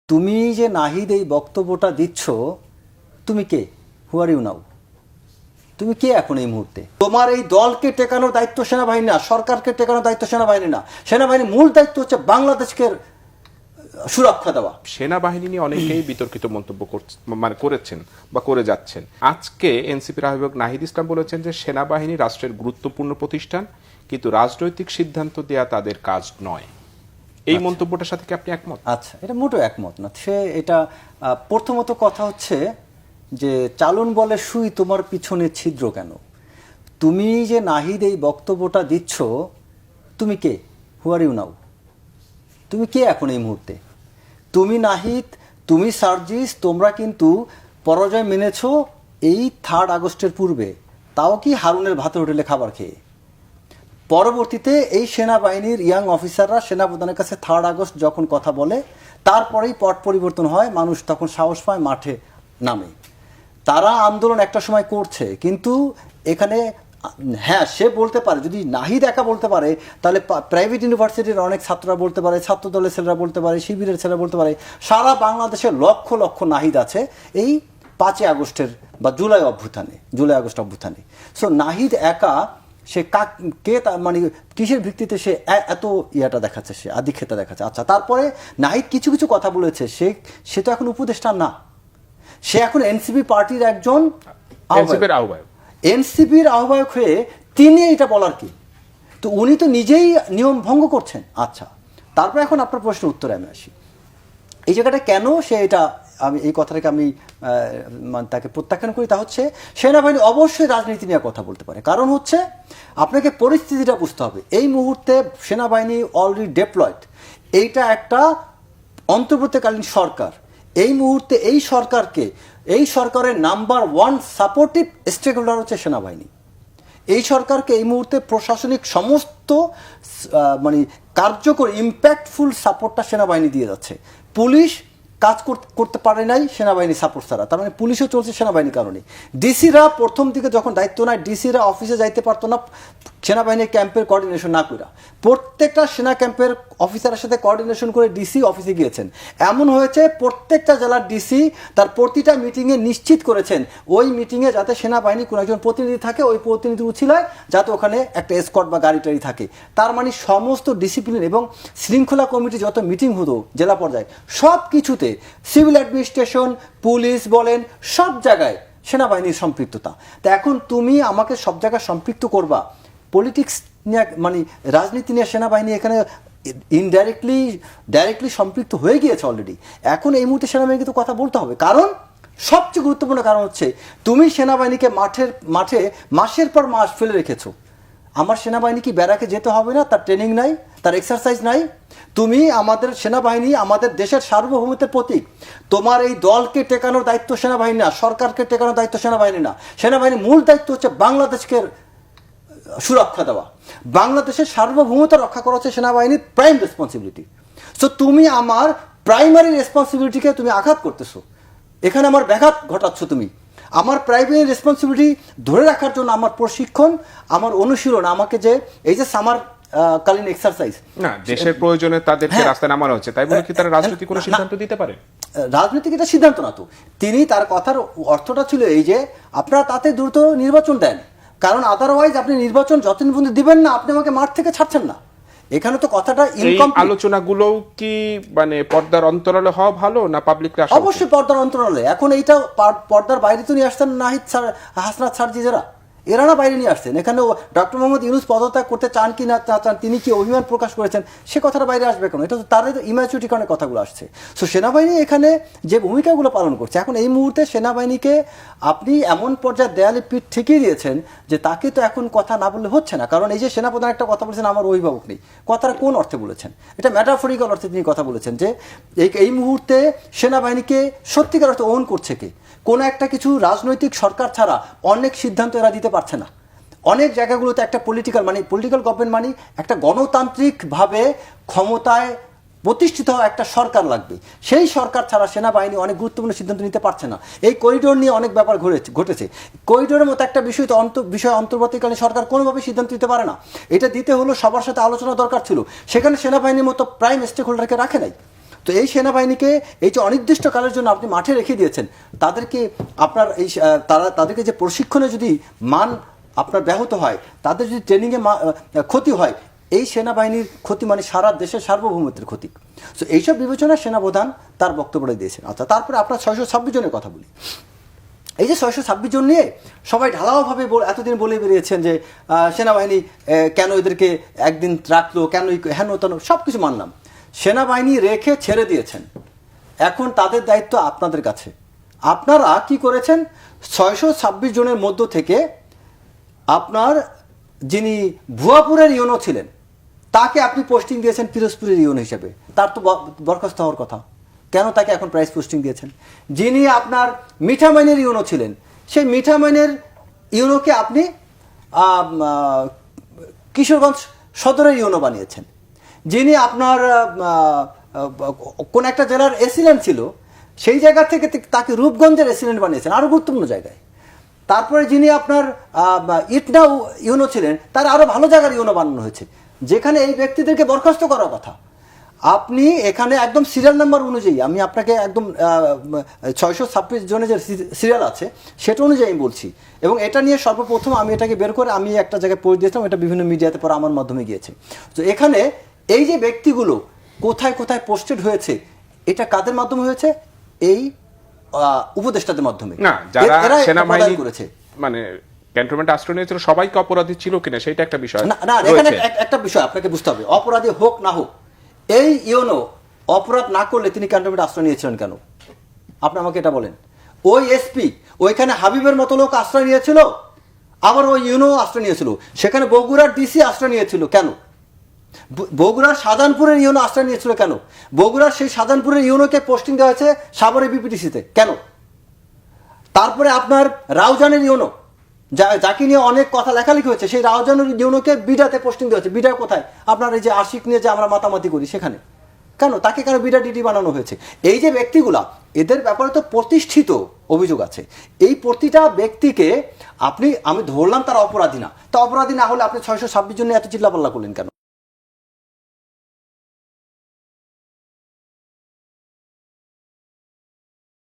তুমি যে নাহিদ এই বক্তব্যটা দিচ্ছ, তুমি কে? হু আর ইউ নাও? তুমি কে এখন এই মুহূর্তে? তোমার এই দলকে টেকানোর দায়িত্ব সেনাবাহিনী না, সরকারকে টেকানোর দায়িত্ব সেনাবাহিনী না। সেনাবাহিনীর মূল দায়িত্ব হচ্ছে বাংলাদেশকে সুরক্ষা দেওয়া। সেনাবাহিনী নিয়ে অনেকেই বিতর্কিত মন্তব্য করেছেন বা করে যাচ্ছেন। আজকে এনসিপির আহ্বায়ক নাহিদ ইসলাম বলেছেন যে সেনাবাহিনী রাষ্ট্রের গুরুত্বপূর্ণ প্রতিষ্ঠান, কিন্তু রাজনৈতিক সিদ্ধান্ত দেয়া তাদের কাজ নয়। এই মন্তব্যটার সাথে কি আপনি একমত? আচ্ছা, এটা মোটেও একমত না। এটা প্রথমত কথা হচ্ছে যে চালন বলে সুই তোমার পিছনে ছিদ্র কেন? তুমি যে নাহিদ এই বক্তব্যটা দিচ্ছ, তুমি কে? হু আর ইউ নাও? তুমি কে এখন এই মুহূর্তে? তুমি নাহিদ, তুমি সার্জিস, তোমরা কিন্তু পরাজয় মেনেছ এই 3 আগস্টের পূর্বে, তাও কি হারুনের ভাতের হোটেলে খাবার খেয়ে। পরবর্তীতে এই সেনাবাহিনীর ইয়াং অফিসাররা সেনাপ্রধানের কাছে 3 আগস্ট যখন কথা বলে, তারপরেই পট পরিবর্তন হয়, মানুষ তখন সাহস পায়, মাঠে নামে। তারা আন্দোলন একটা সময় করছে, কিন্তু এখানে হ্যাঁ, সে বলতে পারে, যদি নাহিদ একা বলতে পারে তাহলে প্রাইভেট ইউনিভার্সিটির অনেক ছাত্ররা বলতে পারে, ছাত্র দলের ছেলেরা বলতে পারে, শিবিরের ছেলেরা বলতে পারে, সারা বাংলাদেশে লক্ষ লক্ষ নাহিদ আছে এই 5 আগস্টের বা জুলাই আগস্ট অভ্যুত্থানে। সো নাহিদ একা সে কে, মানে কিসের ভিত্তিতে সে এত ইয়াটা দেখাচ্ছে, সে আধিক্ষেতা দেখাচ্ছে? আচ্ছা, তারপরে নাহিদ কিছু কিছু কথা বলেছে, সে তো এখন উপদেষ্টা না, সে এখন এনসিপি পার্টির একজন আহ্বায়ক। এনসিপির আহ্বায়ক হয়ে তিনি এটা বলার কি? তো উনি তো নিজেই নিয়ম ভঙ্গ করছেন। আচ্ছা, তারপর এখন আপনার প্রশ্নের উত্তরে আমি আসি। এই জায়গাটা কেন সে এটা, আমি এই কথাটাকে আমি তাকে প্রত্যাখ্যান করি, তা হচ্ছে সেনাবাহিনী অবশ্যই রাজনীতি নিয়ে কথা বলতে পারে। কারণ হচ্ছে আপনাকে পরিস্থিতিটা বুঝতে হবে। এই মুহূর্তে সেনাবাহিনী অলরেডি ডেপ্লয়েড, এইটা একটা অন্তর্বর্তীকালীন সরকার। এই মুহূর্তে এই সরকারের নাম্বার 1 সাপোর্টিভ স্টেক হোল্ডার হচ্ছে সেনাবাহিনী। এই সরকারকে এই মুহূর্তে প্রশাসনিক সমস্ত মানে কার্যকর ইম্প্যাক্টফুল সাপোর্টটা সেনাবাহিনী দিয়ে যাচ্ছে। পুলিশ কাজ করতে পারে নাই সেনাবাহিনী সাপোর্ট ছাড়া, তার মানে পুলিশও চলছে সেনাবাহিনীর কারণে। ডিসিরা প্রথম দিকে যখন দায়িত্ব নেয়, ডিসিরা অফিসে যাইতে পারতো না সেনাবাহিনীর ক্যাম্পের কোঅর্ডিনেশন না করে। প্রত্যেকটা সেনা ক্যাম্পের অফিসারের সাথে কোঅর্ডিনেশন করে ডিসি অফিসে গিয়েছেন। এমন হয়েছে প্রত্যেকটা জেলার ডিসি তার প্রতিটা মিটিংয়ে নিশ্চিত করেছেন ওই মিটিংয়ে যাতে সেনাবাহিনী কোনো একজন প্রতিনিধি থাকে, ওই প্রতিনিধির উছিলায় যাতে ওখানে একটা এসকর্ট বা গাড়ি টাড়ি থাকে। তার মানে সমস্ত ডিসিপ্লিন এবং শৃঙ্খলা কমিটি যত মিটিং হতো জেলা পর্যায়ে, সব কিছুতে সিভিল অ্যাডমিনিস্ট্রেশন, পুলিশ বলেন, সব জায়গায় সেনাবাহিনীর সম্পৃক্ততা। তা এখন তুমি আমাকে সব জায়গায় সম্পৃক্ত করবা পলিটিক্স নিয়ে, মানে রাজনীতি নিয়ে সেনাবাহিনী এখানে ডাইরেক্টলি সম্পৃক্ত হয়ে গিয়েছে অলরেডি। এখন এই মুহূর্তে সেনাবাহিনীকে তো কথা বলতে হবে, কারণ সবচেয়ে গুরুত্বপূর্ণ কারণ হচ্ছে তুমি সেনাবাহিনীকে মাঠে মাসের পর মাস ফেলে রেখেছো। আমার সেনাবাহিনী কি ব্যারাকে যেতে হবে না? তার ট্রেনিং নাই, তার এক্সারসাইজ নাই? তুমি আমাদের সেনাবাহিনী আমাদের দেশের সার্বভৌমত্বের প্রতীক। তোমার এই দলকে টেকানোর দায়িত্ব সেনাবাহিনী না, সরকারকে টেকানোর দায়িত্ব সেনাবাহিনী না। সেনাবাহিনীর মূল দায়িত্ব হচ্ছে বাংলাদেশকে সুরক্ষা দেওয়া। বাংলাদেশের সার্বভৌমত্ব রক্ষা করা হচ্ছে সেনাবাহিনীর প্রাইম রেসপন্সিবিলিটি। সো তুমি আমার প্রাইমারি রেসপন্সিবিলিটিকে তুমি আঘাত করতেছো, এখানে আমার ব্যাঘাত ঘটাচ্ছ। তুমি আমার প্রাইমারি রেসপন্সিবিলিটি ধরে রাখার জন্য আমার প্রশিক্ষণ, আমার অনুশীলন, আমাকে যে এই যে সামার কালীন এক্সারসাইজ না, দেশের প্রয়োজনে তাদেরকে রাস্তায় নামানো হচ্ছে, তাই বলে কি তারা রাজনৈতিক কোনো সিদ্ধান্ত দিতে পারে? রাজনৈতিক এটা সিদ্ধান্ত না তো। তিনি তার কথার অর্থটা ছিল এই যে আপনারা তাতে দ্রুত নির্বাচন দেন, কারণ আদারওয়াইজ আপনি নির্বাচন যতদিন পর্যন্ত দিবেন না, আপনি আমাকে মাঠ থেকে ছাড়ছেন না। এখানে তো কথাটা ইনকমপ্লিট। আলোচনাগুলো কি মানে পর্দার অন্তরালে হওয়া ভালো না পাবলিকলি আসা? অবশ্যই পর্দার অন্তরালে। এখন এইটা পর্দার বাইরে তো নিয়ে আসছেন নাহিদ স্যার, হাসনাত সার্জিজেরা, এরা না বাইরে নিয়ে আসছেন। এখানে ডক্টর মোহাম্মদ ইউনূস পদত্যাগ করতে চান কি না চান, তিনি কি অভিমান প্রকাশ করেছেন, সে কথাটা বাইরে আসবে কেন? এটা তো তাদের ইম্যাচুরিটি কারণে কথাগুলো আসছে। সো সেনাবাহিনী এখানে যে ভূমিকাগুলো পালন করছে, এখন এই মুহূর্তে সেনাবাহিনীকে আপনি এমন পর্যায়ে দেয়ালে পিঠ ঠেকিয়ে দিয়েছেন যে তাকে তো এখন কথা না বললে হচ্ছে না। কারণ এই যে সেনাপ্রধান একটা কথা বলেছেন, আমার অভিভাবক নেই, কথাটা কোন অর্থে বলেছেন? এটা ম্যাটাফরিক্যাল অর্থে তিনি কথা বলেছেন যে এই মুহূর্তে সেনাবাহিনীকে সত্যিকার অর্থে ওন করছে কে? কোনো একটা কিছু রাজনৈতিক সরকার ছাড়া অনেক সিদ্ধান্ত এরা দিতে পারছে না। অনেক জায়গাগুলোতে একটা পলিটিক্যাল গভর্নমেন্ট মানে একটা গণতান্ত্রিকভাবে ক্ষমতায় প্রতিষ্ঠিত একটা সরকার লাগবে। সেই সরকার ছাড়া সেনাবাহিনী অনেক গুরুত্বপূর্ণ সিদ্ধান্ত নিতে পারছে না। এই করিডোর নিয়ে অনেক ব্যাপার ঘটেছে। করিডোরের মতো একটা বিষয় অন্তর্বর্তীকালীন সরকার কোনোভাবে সিদ্ধান্ত নিতে পারে না। এটা দিতে হলো সবার সাথে আলোচনা দরকার ছিল, সেখানে সেনাবাহিনীর মতো প্রাইম স্টেক হোল্ডারকে রাখে নাই। তো এই সেনাবাহিনীকে এই যে অনির্দিষ্টকালের জন্য আপনি মাঠে রেখে দিয়েছেন, তাদেরকে আপনার এই তাদেরকে যে প্রশিক্ষণে যদি মান আপনার ব্যাহত হয়, তাদের যদি ট্রেনিংয়ে ক্ষতি হয়, এই সেনাবাহিনীর ক্ষতি মানে সারা দেশের সার্বভৌমত্বের ক্ষতি। তো এইসব বিবেচনায় সেনাপ্রধান তার বক্তব্যটা দিয়েছেন। আচ্ছা, তারপরে আপনার 626 জনের কথা বলি। এই যে 626 জন নিয়ে সবাই ঢালাওভাবে এতদিন বলে বেরিয়েছেন যে সেনাবাহিনী কেন এদেরকে একদিন রাখলো, কেন হেন তেন, সব কিছু মানলাম। সেনাবাহিনী রেখে ছেড়ে দিয়েছেন, এখন তাদের দায়িত্ব আপনাদের কাছে। আপনারা কি করেছেন? 626 জনের মধ্য থেকে আপনার যিনি ভুয়াপুরের ইউনো ছিলেন তাকে আপনি পোস্টিং দিয়েছেন পিরোজপুরের ইউনো হিসেবে। তার তো বরখাস্ত হওয়ার কথা, কেন তাকে এখন প্রাইস পোস্টিং দিয়েছেন? যিনি আপনার মিঠামাইনের ইউনো ছিলেন, সেই মিঠামাইনের ইউনোকে আপনি কিশোরগঞ্জ সদরের ইউনো বানিয়েছেন। যিনি আপনার কোন একটা জেলার এসিলেন্ট ছিল, সেই জায়গা থেকে তাকে রূপগঞ্জের এসিলেন্ট বানিয়েছেন, আরও গুরুত্বপূর্ণ জায়গায়। তারপরে যিনি আপনার ইটনাউ ইউনো ছিলেন, তার আরও ভালো জায়গার ইউনো বানানো হয়েছে, যেখানে এই ব্যক্তিদেরকে বরখাস্ত করার কথা। আপনি এখানে একদম সিরিয়াল নাম্বার অনুযায়ী, আমি আপনাকে একদম 626 জনের যে সিরিয়াল আছে সেটা অনুযায়ী আমি বলছি, এবং এটা নিয়ে সর্বপ্রথম আমি এটাকে বের করে আমি একটা জায়গায় পড়ে দিয়েছিলাম, এটা বিভিন্ন মিডিয়াতে পরে আমার মাধ্যমে গিয়েছে। তো এখানে এই যে ব্যক্তিগুলো কোথায় কোথায় পোস্টেড হয়েছে, এটা কাদের মাধ্যমে হয়েছে? এই উপদেষ্টাদের মাধ্যমে। না, যারা সেনাবাহিনী করেছে, মানে ক্যান্টনমেন্ট আশ্রয় নিয়েছিল সবাইকে অপরাধী ছিল কিনা সেটা একটা বিষয়। না, এখানে একটা বিষয় আপনাকে বুঝতে হবে, অপরাধী হোক না হোক, এই ইউনো অপরাধ না করলে তিনি ক্যান্টনমেন্ট আশ্রয় নিয়েছিলেন কেন? আপনি আমাকে এটা বলেন। ওই এসপি ওইখানে হাবিবের মতো লোক আশ্রয় নিয়েছিল, আবার ওই ইউনো আশ্রয় নিয়েছিল। সেখানে বগুড়ার ডিসি আশ্রয় নিয়েছিল কেন? বগুড়ার শাহজাহানপুরের ইউনো আশ্রয় নিয়েছিল কেন? বগুড়ার সেই শাহজাহানপুরের ইউনোকে পোস্টিং দেওয়া হয়েছে সাভারের বিপিটিসিতে কেন? তারপরে আপনার রাউজানের ইউনো, যাকে নিয়ে অনেক কথা লেখালেখি হয়েছে, সেই রাউজানের ইউনোকে বিডাতে পোস্টিং দেওয়া হয়েছে। বিডা কোথায়? আপনার এই যে আশিক নিয়ে যে আমরা মাতামাতি করি সেখানে, কেন তাকে কেন বিডা ডিডি বানানো হয়েছে? এই যে ব্যক্তিগুলা, এদের ব্যাপারে তো প্রতিষ্ঠিত অভিযোগ আছে। এই প্রতিটা ব্যক্তিকে আমি ধরলাম তারা অপরাধী না, তা অপরাধী না হলে আপনি 626 জন্য এত চিল্লাপাল্লা করলেন কেন?